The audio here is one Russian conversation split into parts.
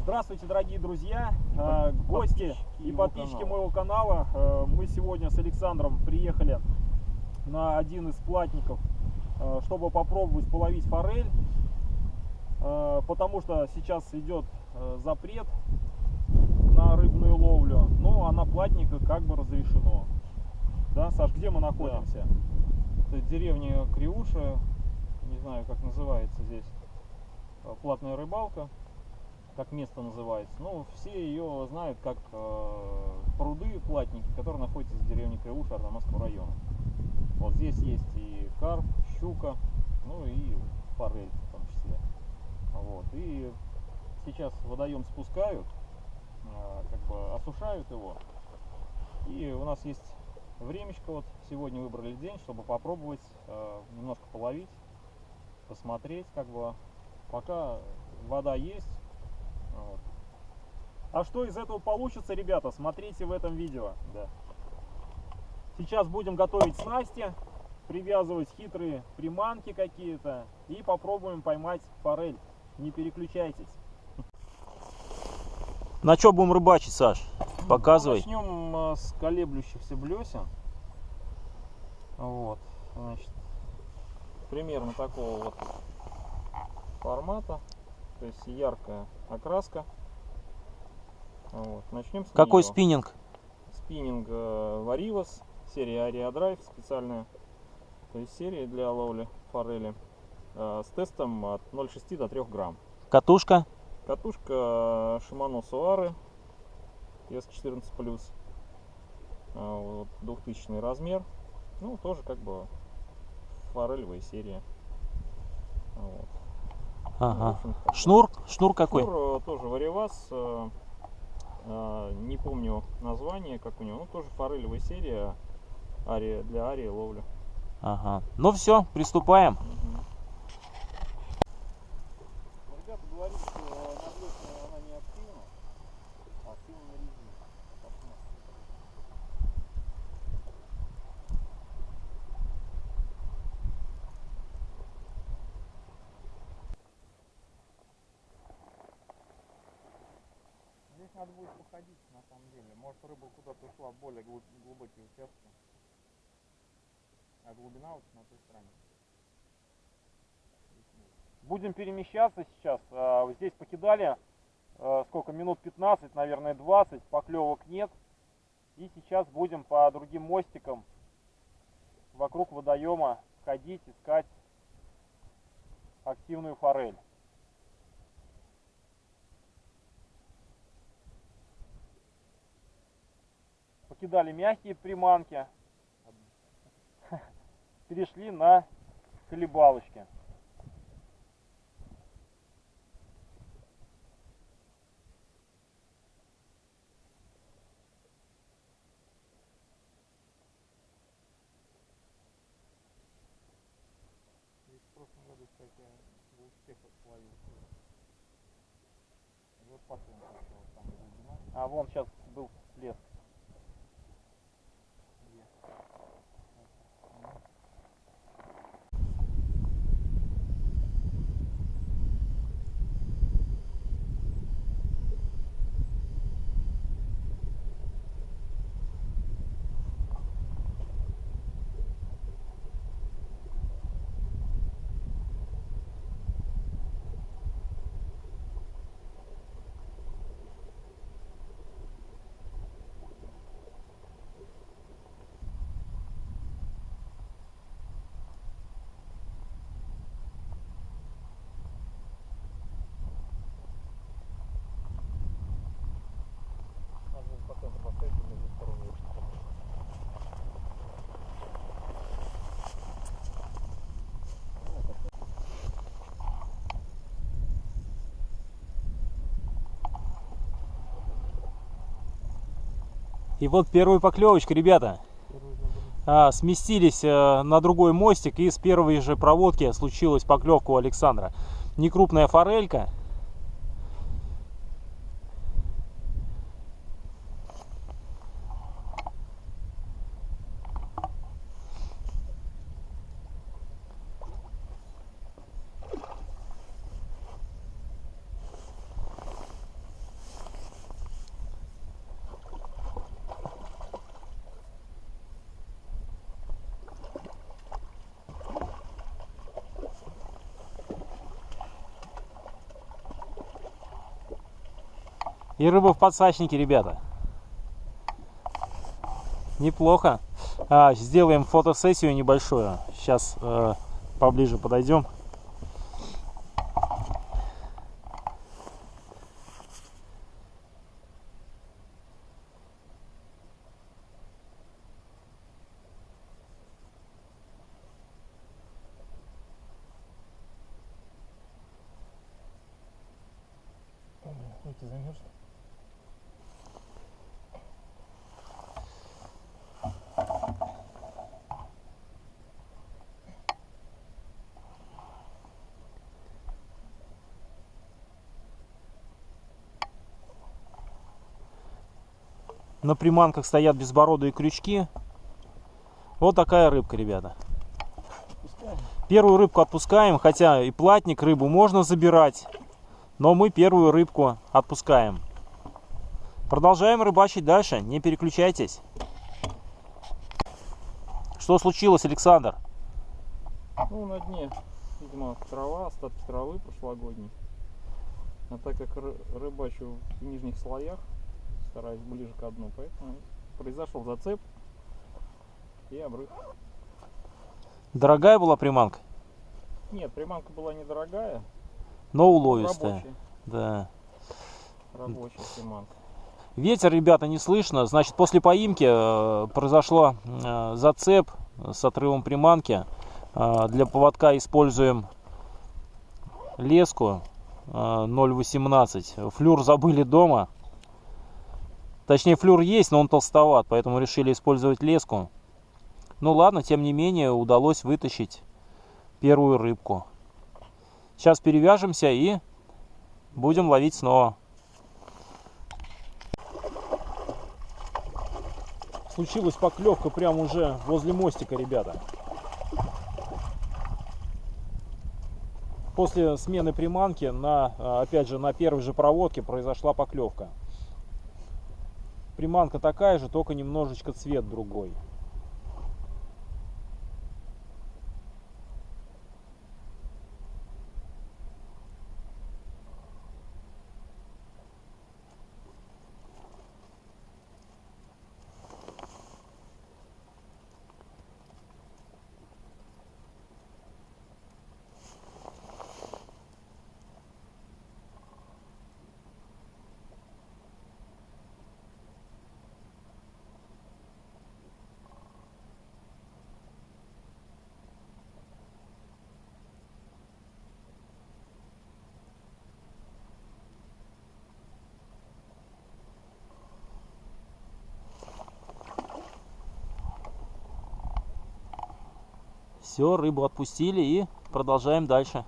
Здравствуйте, дорогие друзья, гости и подписчики моего канала. Мы сегодня с Александром приехали на один из платников, чтобы попробовать половить форель, потому что сейчас идет запрет на рыбную ловлю, но на платниках как бы разрешено. Да, Саш, где мы находимся? Да. Это деревня Криуша, не знаю, как называется здесь, платная рыбалка, как место называется. Ну, все ее знают как пруды, платники, которые находятся в деревне Криуша Арзамасского района. Вот здесь есть и карп, щука, ну и форель в том числе. Вот. И сейчас водоем спускают, как бы осушают его. И у нас есть времечко, вот сегодня выбрали день, чтобы попробовать немножко половить, посмотреть, как бы, пока вода есть. Вот. А что из этого получится, ребята, смотрите в этом видео. Да. Сейчас будем готовить снасти, привязывать хитрые приманки какие-то и попробуем поймать форель. Не переключайтесь. На что будем рыбачить, Саш? Показывай. Начнем с колеблющихся блесен. Вот, значит, примерно такого вот формата, то есть яркая окраска. Вот. Начнем с Какой нее. спиннинг? Спиннинг Варивас, серия Aria Drive специальная, то есть серия для ловли форели с тестом от 0,6 до 3 грамм. Катушка? Катушка Shimano Soare S14+, вот, 2000 размер, ну тоже как бы форелевая серия. Вот. Ага. Ну, Шнур какой? Шнур тоже Варивас, не помню название, как у него, ну тоже форелевая серия, для арии ловли. Ага. Ну все, приступаем. Ребята говорили, что на блесне она не активна, а активна на резине. Здесь надо будет походить, на самом деле. Может, рыба куда-то ушла в более глубокие участки. А глубина вот на той стороне. Будем перемещаться сейчас. Здесь покидали сколько? Минут 15, наверное 20. Поклевок нет. И сейчас будем по другим мостикам вокруг водоема ходить, искать активную форель. Покидали мягкие приманки. Перешли на колебалочки. В прошлом году, кстати, был успех словил. Вот посмотрим, там глубина. А вон сейчас был всплеск. По центру поставить и между сторон. И вот первая поклевочка, ребята. Сместились на другой мостик, и с первой же проводки случилась поклевка у Александра. Некрупная форелька. И рыба в подсачнике, ребята. Неплохо. Сделаем фотосессию небольшую. Сейчас поближе подойдем. Руки замерзли. На приманках стоят безбородые крючки. Вот такая рыбка, ребята. Первую рыбку отпускаем, хотя и платник, рыбу можно забирать, но мы первую рыбку отпускаем. Продолжаем рыбачить дальше, не переключайтесь. Что случилось, Александр? Ну, на дне, видимо, трава, остатки травы прошлогодней. А так как рыбачу в нижних слоях, стараюсь ближе к дну, поэтому произошел зацеп и обрыв. Дорогая была приманка? Нет, приманка была недорогая, но уловистая. рабочая. Да. Рабочая приманка. Ветер, ребята, не слышно. Значит, после поимки произошло зацеп с отрывом приманки. Для поводка используем леску 0,18. Флюр забыли дома. Точнее, флюр есть, но он толстоват, поэтому решили использовать леску. Ну ладно, тем не менее, удалось вытащить первую рыбку. Сейчас перевяжемся и будем ловить снова. Случилась поклевка прямо уже возле мостика, ребята. После смены приманки, опять же, на первой же проводке произошла поклевка. Приманка такая же, только немножечко цвет другой. Все, рыбу отпустили и продолжаем дальше.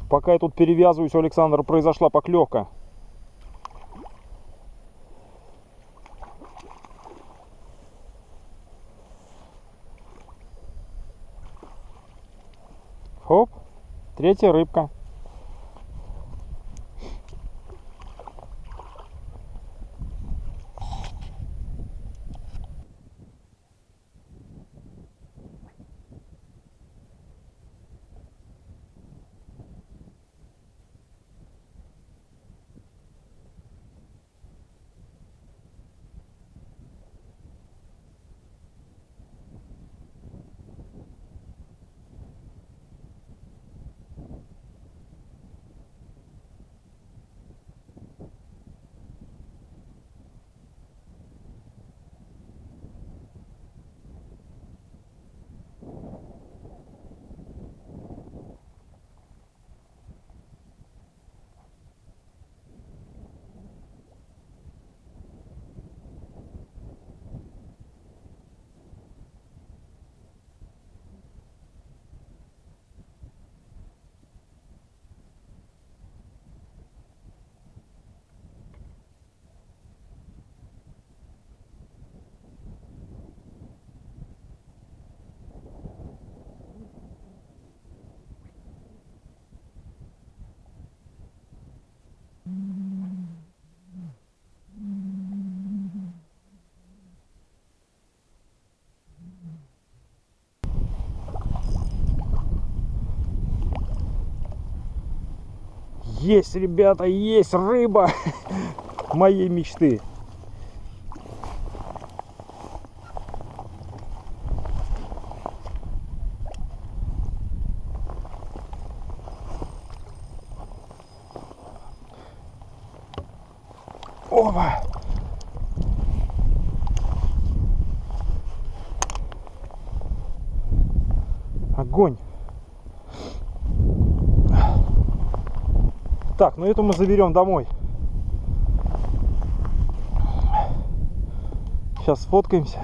Пока я тут перевязываюсь, у Александра произошла поклевка. Хоп, третья рыбка. Есть, ребята, есть рыба моей мечты. Опа! Огонь! Так, ну эту мы заберем домой. Сейчас сфоткаемся.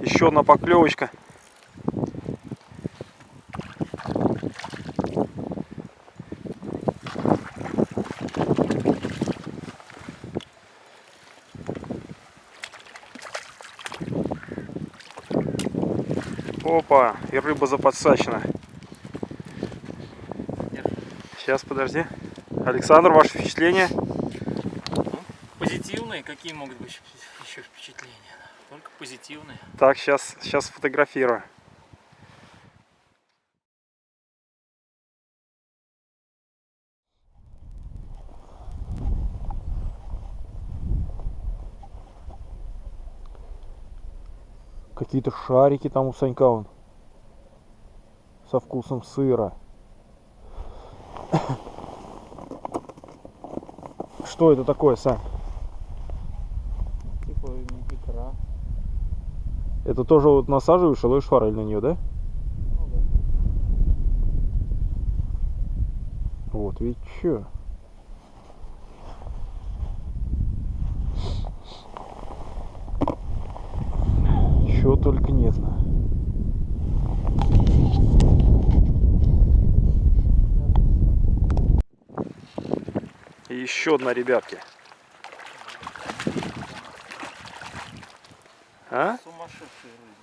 Еще одна поклевочка. Опа, и рыба заподсачена. Сейчас, подожди. Александр, ваше впечатление? Позитивные? Какие могут быть еще впечатления? Только позитивные. Так, сейчас сфотографирую. Какие-то шарики там у Санька вон. Со вкусом сыра. Что это такое, Сань? Типа икра. Это тоже вот насаживаешь и ловишь форель на нее, да? Ну да. Вот, ведь чё? Чего только нет. И еще одна, ребятки. А? Сумасшедшие рыбы.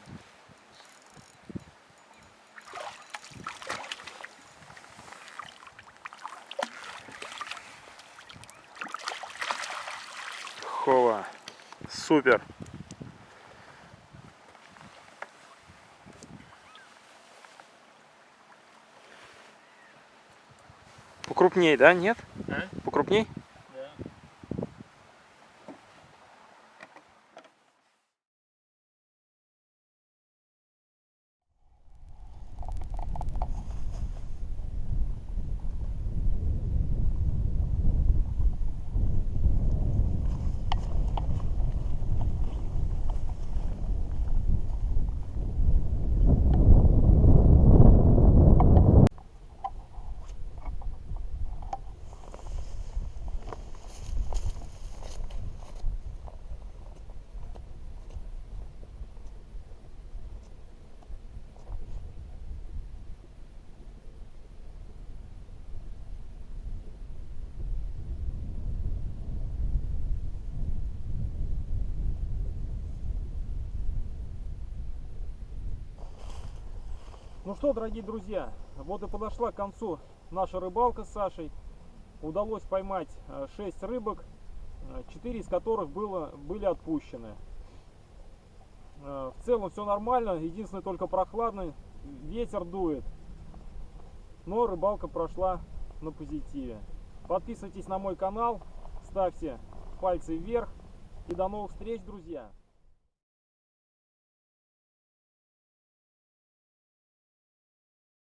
Хова. Супер. Покрупней, да? Нет? А? Покрупней? Да. Ну что, дорогие друзья, вот и подошла к концу наша рыбалка с Сашей. Удалось поймать 6 рыбок, 4 из которых были отпущены. В целом все нормально, единственное только прохладно, ветер дует. Но рыбалка прошла на позитиве. Подписывайтесь на мой канал, ставьте пальцы вверх и до новых встреч, друзья!